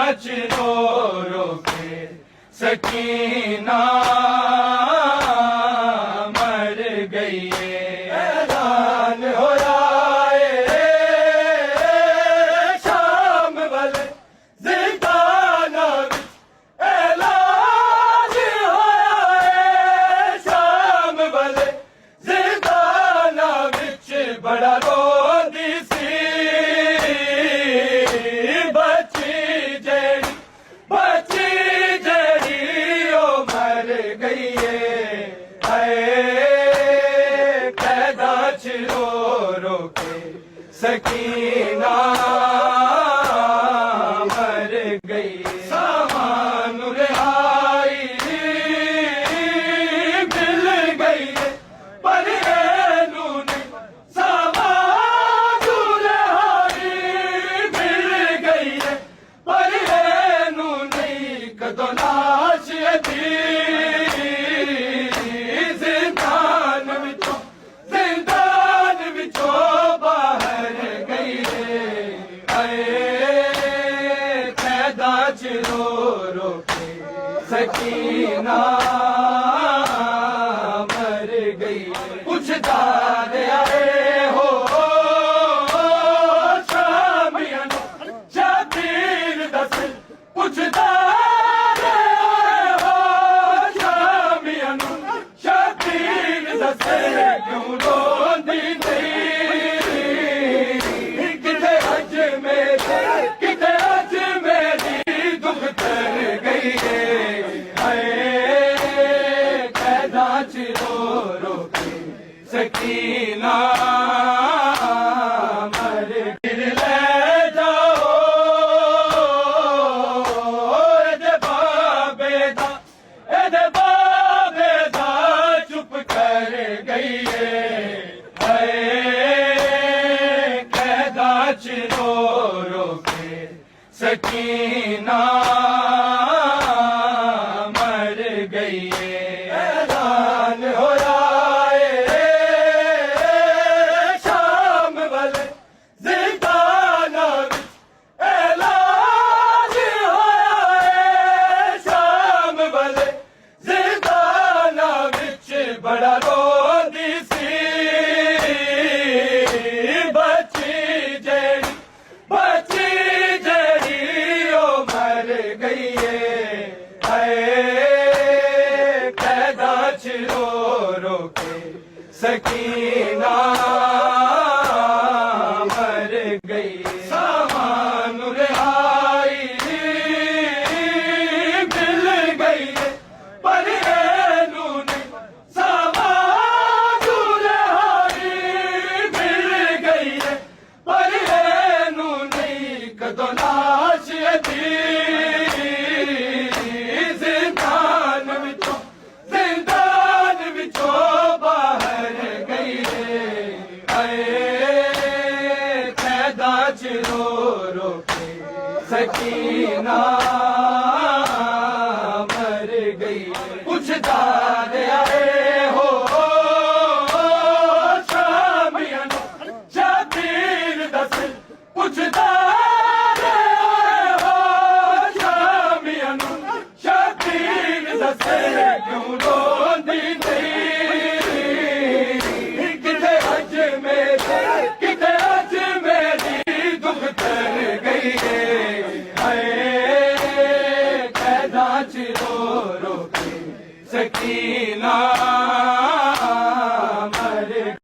च रो रो के सकीना मर गई है। ऐलान होया है शाम वाले ज़िंदाना विच, ऐलान होया है शाम वाले ज़िंदाना विच, बड़ा रोंदी सी सकीना मर गई। सामान रिहाई मिल गई पर नूनी, सामान रिहाई मिल गई पर नूनी, कदों लाश थी जिंदान विचों रो रो के सकीना मर गई। पुछदा आए हो शामियां शबीर दस, पुछदा आए हो शामियां शबीर दस, क्यों रोंदी नहीं किते अज मेरे, किते अज मेरी रो रो के सकीना मर गिर ले जाओ एदे बाबे दा चुप कर गई है। कैदा च रो रो के सकीना मर गई है। ऐलान होया है शाम वाले ज़िंदाना विच, ऐलान होया है शाम वाले ज़िंदाना विच, बड़ा रोंदी सी बच्ची जेड़ी ओ मर गई है। कैदा च रो रो के सकीना मर गई। सामान रिहाई मिल गई पर नूनी, सामान रिहाई मिल गई पर नूनी, कदों लाश थी जिंदान विचों बाहर गई है। कैदा च रो रो के सकीना मर गई। पुछदा आए हो शामियां शबीर दस, पुछदा आए हो शामियां शबीर दस, क्यों रोंदी नहीं किते अज मेरे, किते अज मेरी दुख तर गई है। कैदा च रो रो के सकीना